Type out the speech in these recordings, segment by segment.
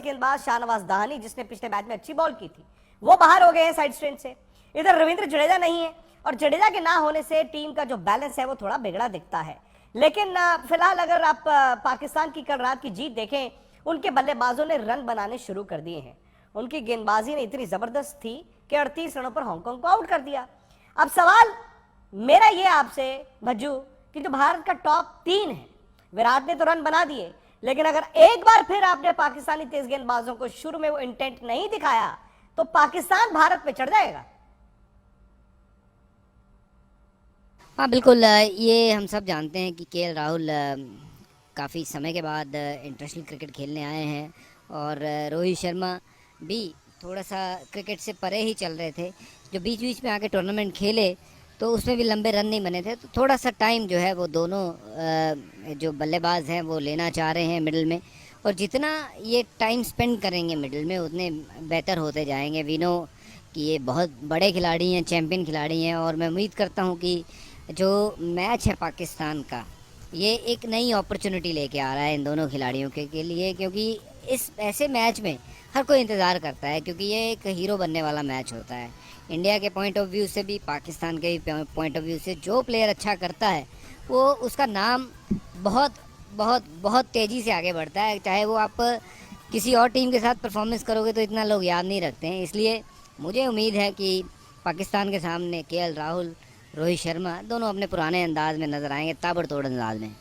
गेंदबाज शाहनवाज दाहानी जिसने पिछले मैच में अच्छी बॉल की थी वो बाहर हो गए हैं साइड स्ट्रेंथ से। इधर रविंद्र जडेजा नहीं है और जडेजा के ना होने से टीम का जो बैलेंस है वो थोड़ा बिगड़ा दिखता है। लेकिन फिलहाल अगर आप पाकिस्तान की कल रात की जीत देखें, उनके बल्लेबाजों ने रन बनाने शुरू कर दिए हैं। उनकी गेंदबाजी ने इतनी जबरदस्त थी कि 38 रनों पर हांगकांग को आउट कर दिया। अब सवाल मेरा ये आपसे भज्जू कि जो भारत का टॉप 3 है, विराट ने तो रन बना दिए, लेकिन अगर एक बार फिर आपने पाकिस्तानी तेज गेंदबाजों को शुरू में वो इंटेंट नहीं दिखाया तो पाकिस्तान भारत पे चढ़ जाएगा। हाँ बिल्कुल, ये हम सब जानते हैं कि केएल राहुल काफ़ी समय के बाद इंटरनेशनल क्रिकेट खेलने आए हैं और रोहित शर्मा भी थोड़ा सा क्रिकेट से परे ही चल रहे थे। जो बीच बीच में आके टूर्नामेंट खेले तो उसमें भी लंबे रन नहीं बने थे, तो थोड़ा सा टाइम जो है वो दोनों जो बल्लेबाज हैं वो लेना चाह रहे हैं मिडिल में, और जितना ये टाइम स्पेंड करेंगे मिडिल में उतने बेहतर होते जाएंगे। वी नो कि ये बहुत बड़े खिलाड़ी हैं, चैम्पियन खिलाड़ी हैं, और मैं उम्मीद करता हूँ कि जो मैच है पाकिस्तान का ये एक नई अपॉर्चुनिटी लेके आ रहा है इन दोनों खिलाड़ियों के लिए, क्योंकि इस ऐसे मैच में हर कोई इंतज़ार करता है, क्योंकि ये एक हीरो बनने वाला मैच होता है। इंडिया के पॉइंट ऑफ व्यू से भी, पाकिस्तान के भी पॉइंट ऑफ व्यू से, जो प्लेयर अच्छा करता है वो उसका नाम बहुत बहुत बहुत तेज़ी से आगे बढ़ता है। चाहे वो आप किसी और टीम के साथ परफॉर्मेंस करोगे तो इतना लोग याद नहीं रखते हैं। इसलिए मुझे उम्मीद है कि पाकिस्तान के सामने केएल राहुल, रोहित शर्मा दोनों अपने पुराने अंदाज में नजर आएंगे, ताबड़तोड़ अंदाज में।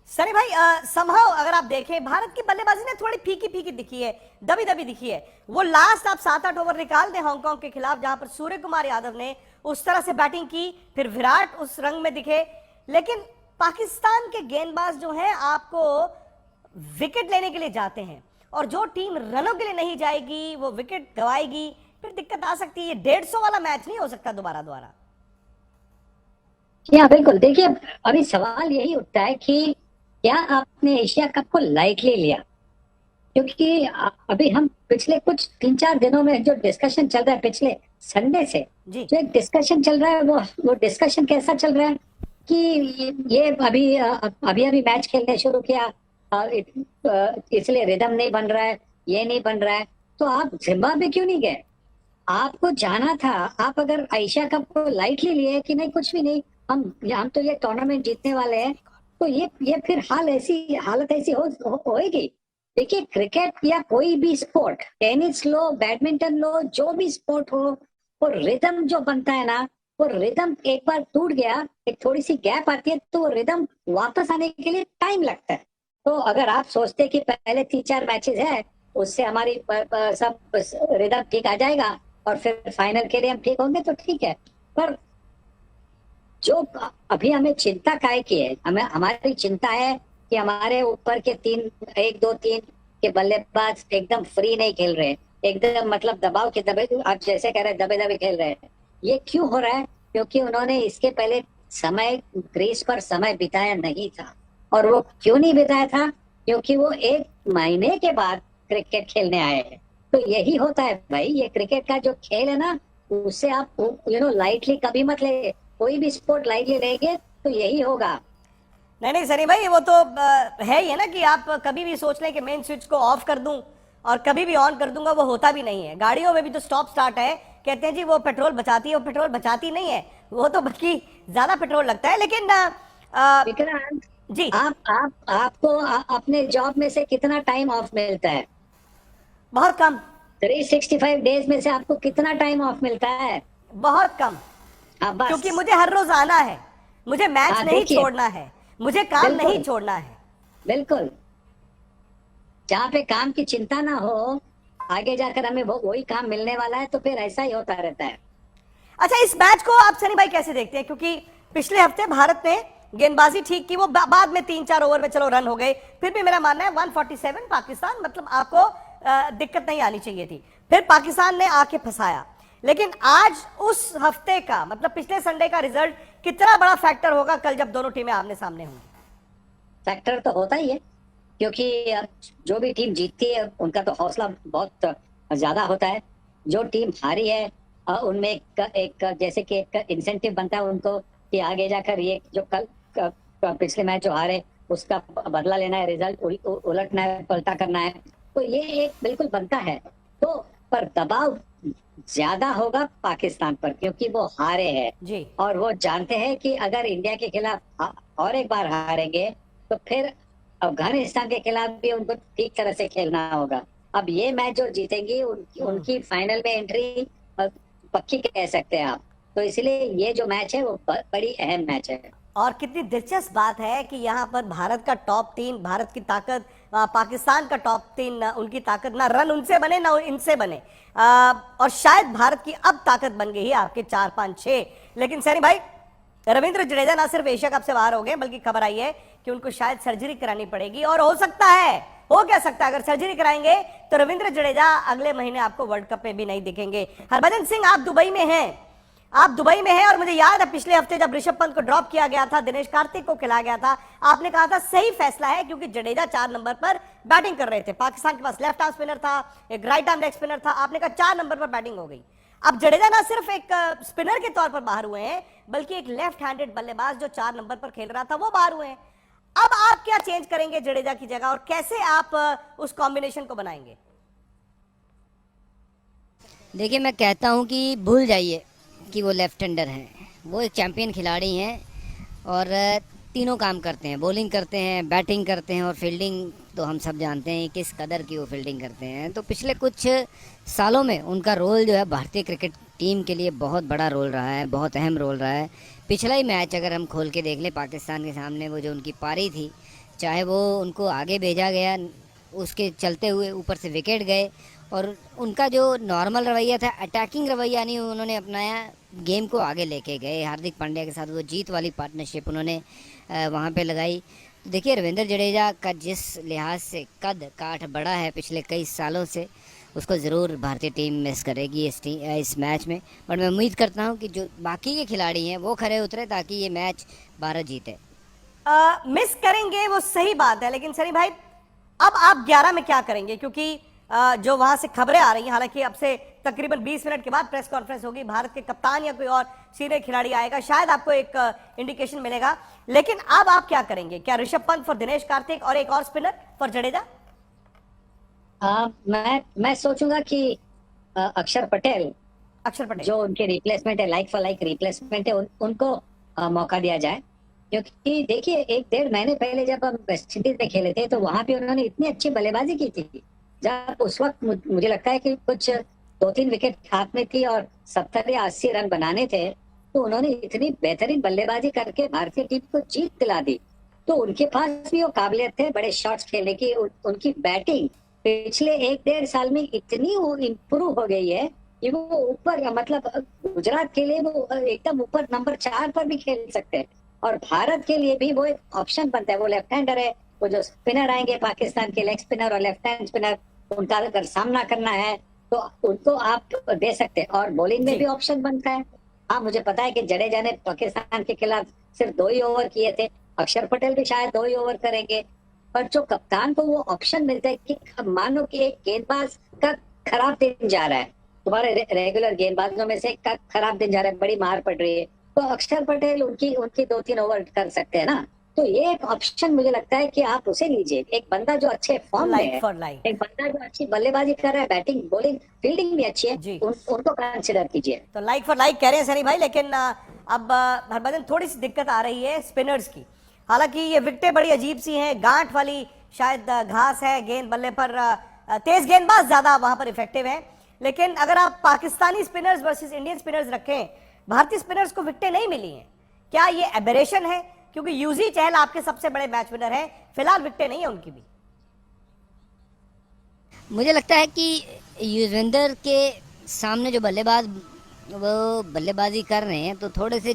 सनी भाई, समहाउ अगर आप देखें भारत की बल्लेबाजी ने थोड़ी फीकी फीकी दिखी है, दबी दबी दिखी है। वो लास्ट आप 7-8 ओवर निकाल दें हांगकांग के खिलाफ, जहां पर सूर्य कुमार यादव ने उस तरह से बैटिंग की, फिर विराट उस रंग में दिखे, लेकिन पाकिस्तान के गेंदबाज जो हैं आपको विकेट लेने के लिए जाते हैं, और जो टीम रनों के लिए नहीं जाएगी वो विकेट गवाएगी, फिर दिक्कत आ सकती है। 150 वाला मैच नहीं हो सकता दोबारा दोबारा। हाँ बिल्कुल, देखिए अभी सवाल यही उठता है कि क्या आपने एशिया कप को लाइटली लिया, क्योंकि अभी हम पिछले कुछ 3-4 दिनों में जो डिस्कशन चल रहा है, पिछले संडे से जो एक डिस्कशन चल रहा है, वो डिस्कशन कैसा चल रहा है कि ये अभी मैच खेलने शुरू किया, इसलिए रिदम नहीं बन रहा है, ये नहीं बन रहा है, तो आप जिम्बाब्वे क्यों नहीं गए? आपको जाना था। आप अगर एशिया कप को लाइटली लिए कि नहीं कुछ भी नहीं, हम तो ये टूर्नामेंट जीतने वाले हैं, तो ये फिर हालत ऐसी होएगी। देखिए क्रिकेट या कोई भी स्पोर्ट, टेनिस लो, बैडमिंटन लो, जो भी स्पोर्ट हो, वो रिदम जो बनता है ना, वो रिदम एक बार टूट गया, एक थोड़ी सी गैप आती है, तो वो रिदम वापस आने के लिए टाइम लगता है। तो अगर आप सोचते कि पहले 3-4 मैचेस है उससे हमारी सब रिदम ठीक आ जाएगा और फिर फाइनल के लिए हम ठीक होंगे, तो ठीक है। पर जो अभी हमें चिंता काहे की है, हमारी चिंता है कि हमारे ऊपर के 1, 2, 3 के बल्लेबाज एकदम फ्री नहीं खेल रहे, एकदम मतलब दबाव के दबे, आप जैसे कह रहे हैं दबे दबे खेल रहे हैं। ये क्यों हो रहा है? क्योंकि उन्होंने इसके पहले समय क्रीज पर समय बिताया नहीं था। और वो क्यों नहीं बिताया था? क्योंकि वो 1 महीने के बाद क्रिकेट खेलने आए हैं। तो यही होता है भाई, ये क्रिकेट का जो खेल है ना, उससे आप लाइटली कभी मत ले। कोई भी स्पोर्ट लाइटली लेंगे तो यही होगा। नहीं सनी भाई, वो तो है ही है ना कि आप कभी भी सोच लें कि मेन स्विच को ऑफ कर दूं और कभी भी ऑन कर दूंगा, वो होता भी नहीं है। गाड़ियों में भी तो स्टॉप स्टार्ट है, कहते हैं जी वो पेट्रोल बचाती है, वो पेट्रोल बचाती नहीं है, वो तो बल्कि ज्यादा पेट्रोल लगता है। लेकिन विक्रांत जी, आपको अपने जॉब में से कितना टाइम ऑफ मिलता है? बहुत कम। 365 डेज में से आपको कितना टाइम ऑफ मिलता है? बहुत कम। बस। क्योंकि मुझे हर रोज आना है, मुझे मैच नहीं छोड़ना है, मुझे काम नहीं छोड़ना है। बिल्कुल, जहाँ पे काम की चिंता ना हो, आगे जाकर हमें वही काम मिलने वाला है, तो फिर ऐसा ही होता रहता है। अच्छा, इस मैच को आप सनी भाई कैसे देखते हैं? क्योंकि पिछले हफ्ते भारत ने गेंदबाजी ठीक की, वो बाद में 3-4 ओवर में चलो रन हो गए, फिर भी मेरा मानना है 147 पाकिस्तान, मतलब आपको दिक्कत नहीं आनी चाहिए थी, फिर पाकिस्तान ने आके फंसाया। लेकिन आज उस हफ्ते का, मतलब पिछले संडे का रिजल्ट कितना बड़ा फैक्टर होगा कल जब दोनों टीमें आमने सामने होंगी? फैक्टर तो होता ही है, क्योंकि जो भी टीम जीतती है उनका तो हौसला बहुत ज्यादा होता है। जो टीम हारी है उनमें एक जैसे कि एक इंसेंटिव बनता है उनको कि आगे जाकर ये जो कल पिछले मैच जो हारे उसका बदला लेना है, रिजल्ट उलटना है, पलटा करना है। तो ये एक बिल्कुल बनता है। तो पर दबाव ज्यादा होगा पाकिस्तान पर, क्योंकि वो हारे हैं जी। और वो जानते हैं कि अगर इंडिया के खिलाफ और एक बार हारेंगे तो फिर अफगानिस्तान के खिलाफ भी उनको ठीक तरह से खेलना होगा। अब ये मैच जो जीतेंगी उनकी फाइनल में एंट्री पक्की कह सकते हैं आप। तो इसलिए ये जो मैच है वो बड़ी अहम मैच है। और कितनी दिलचस्प बात है कि यहाँ पर भारत का टॉप 3, भारत की ताकत, पाकिस्तान का टॉप 3, उनकी ताकत ना रन उनसे बने ना इनसे बने, और शायद भारत की अब ताकत बन गई है आपके 4, 5, 6। लेकिन सैनी भाई, रविंद्र जडेजा ना सिर्फ एशिया कप से बाहर हो गए, बल्कि खबर आई है कि उनको शायद सर्जरी करानी पड़ेगी। और हो सकता है, हो क्या सकता है, अगर सर्जरी कराएंगे तो रविंद्र जडेजा अगले महीने आपको वर्ल्ड कप में भी नहीं दिखेंगे। हरभजन सिंह, आप दुबई में हैं, आप दुबई में हैं, और मुझे याद है पिछले हफ्ते जब ऋषभ पंत को ड्रॉप किया गया था, दिनेश कार्तिक को खिलाया गया था, आपने कहा था सही फैसला है, क्योंकि जडेजा 4 नंबर पर बैटिंग कर रहे थे। पाकिस्तान के पास लेफ्ट आर्म स्पिनर था, एक राइट आर्म लेग स्पिनर था, आपने कहा 4 नंबर पर बैटिंग हो गई। अब जडेजा ना सिर्फ एक स्पिनर के तौर पर बाहर हुए हैं, बल्कि एक लेफ्ट हैंडेड बल्लेबाज जो 4 नंबर पर खेल रहा था वो बाहर हुए हैं। अब आप क्या चेंज करेंगे जडेजा की जगह, और कैसे आप उस कॉम्बिनेशन को बनाएंगे? देखिए, मैं कहता हूँ कि भूल जाइए कि वो लेफ्ट हैंडर हैं। वो एक चैंपियन खिलाड़ी हैं और तीनों काम करते हैं, बॉलिंग करते हैं, बैटिंग करते हैं और फील्डिंग तो हम सब जानते हैं किस कदर की वो फील्डिंग करते हैं। तो पिछले कुछ सालों में उनका रोल जो है भारतीय क्रिकेट टीम के लिए बहुत बड़ा रोल रहा है, बहुत अहम रोल रहा है। पिछला ही मैच अगर हम खोल के देख लें पाकिस्तान के सामने, वो जो उनकी पारी थी, चाहे वो उनको आगे भेजा गया, उसके चलते हुए ऊपर से विकेट गए, और उनका जो नॉर्मल रवैया था, अटैकिंग रवैया नहीं उन्होंने अपनाया, गेम को आगे लेके गए। हार्दिक पांड्या के साथ वो जीत वाली पार्टनरशिप उन्होंने वहाँ पे लगाई। देखिए, रविंद्र जडेजा का जिस लिहाज से कद काठ बड़ा है पिछले कई सालों से, उसको ज़रूर भारतीय टीम मिस करेगी इस मैच में। बट मैं उम्मीद करता हूँ कि जो बाकी के खिलाड़ी हैं वो खरे उतरे ताकि ये मैच भारत जीते। मिस करेंगे वो सही बात है, लेकिन सनी भाई अब आप 11 में क्या करेंगे? क्योंकि जो वहां से खबरें आ रही हैं, हालांकि अब से तकरीबन 20 मिनट के बाद प्रेस कॉन्फ्रेंस होगी, भारत के कप्तान या कोई और सीनियर खिलाड़ी आएगा, शायद आपको एक इंडिकेशन मिलेगा। लेकिन अब आप क्या करेंगे? क्या ऋषभ पंत फॉर दिनेश कार्तिक और एक और स्पिनर फॉर जडेजा? मैं सोचूंगा कि अक्षर पटेल जो उनके रिप्लेसमेंट है, लाइक फॉर लाइक रिप्लेसमेंट है, उनको मौका दिया जाए। क्योंकि देखिए, 1-1.5 महीने पहले जब हम वेस्ट इंडीज में खेले थे तो वहां पे उन्होंने इतनी अच्छी बल्लेबाजी की थी, जब उस वक्त मुझे लगता है कि कुछ 2-3 विकेट हाथ में थी और 70 या 80 रन बनाने थे, तो उन्होंने इतनी बेहतरीन बल्लेबाजी करके भारतीय टीम को जीत दिला दी। तो उनके पास भी वो काबिलियत है बड़े शॉट्स खेलने की। उनकी बैटिंग पिछले 1-1.5 साल में इतनी इम्प्रूव हो गई है कि वो ऊपर, मतलब गुजरात के लिए वो एकदम ऊपर नंबर 4 पर भी खेल सकते हैं, और भारत के लिए भी वो एक ऑप्शन बनता है। वो लेफ्ट हैंडर है, वो जो स्पिनर आएंगे पाकिस्तान के, लेग स्पिनर और लेफ्ट हैंड स्पिनर, उनका अगर सामना करना है तो उनको आप दे सकते हैं। और बॉलिंग में भी ऑप्शन बनता है। हाँ, मुझे पता है कि जडेजा ने पाकिस्तान के खिलाफ सिर्फ 2 ही ओवर किए थे, अक्षर पटेल भी शायद 2 ही ओवर करेंगे, पर जो कप्तान को वो ऑप्शन मिलता है कि मानो कि एक गेंदबाज का खराब दिन जा रहा है, तुम्हारे रेगुलर गेंदबाजों में से एक का खराब दिन जा रहा है, बड़ी मार पड़ रही है, तो अक्षर पटेल उनकी 2-3 ओवर कर सकते हैं ना। तो ये एक ऑप्शन मुझे लगता है कि आप उसे लीजिए। एक बंदा जो अच्छे फॉर्म में है, एक बंदा जो अच्छी बल्लेबाजी कर रहा है, बैटिंग बॉलिंग फील्डिंग भी अच्छी है, उनको कंसिडर कीजिए। तो लाइक फॉर लाइक कह रहे हैं सनी भाई, लेकिन अब हरभजन थोड़ी सी दिक्कत आ रही है स्पिनर्स की। हालांकि ये विकेटें बड़ी अजीब सी हैं, गांठ वाली शायद घास है, गेंद बल्ले पर तेज गेंदबाज ज्यादा वहां पर इफेक्टिव है। लेकिन अगर आप Pakistani spinners versus Indian spinners रखें, भारतीय स्पिनर्स को विकेटें नहीं मिली हैं, क्या ये एबेरेशन है? क्योंकि यूजी चहल आपके सबसे बड़े मैच विनर हैं, फिलहाल विकेटें नहीं है उनकी भी। मुझे लगता है कि युजवेंद्र के सामने जो बल्लेबाज वो बल्लेबाजी कर रहे हैं तो थोड़े से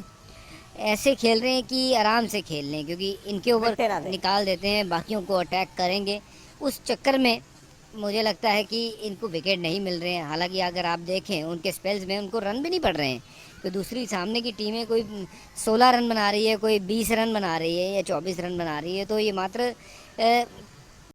ऐसे खेल रहे हैं कि आराम से खेल लें, क्योंकि इनके ओवर निकाल देते हैं, बाकियों को अटैक करेंगे, उस चक्कर में मुझे लगता है कि इनको विकेट नहीं मिल रहे हैं। हालांकि अगर आप देखें उनके स्पेल्स में उनको रन भी नहीं पड़ रहे हैं, तो दूसरी सामने की टीमें कोई 16 रन बना रही है, कोई 20 रन बना रही है या 24 रन बना रही है, तो ये मात्र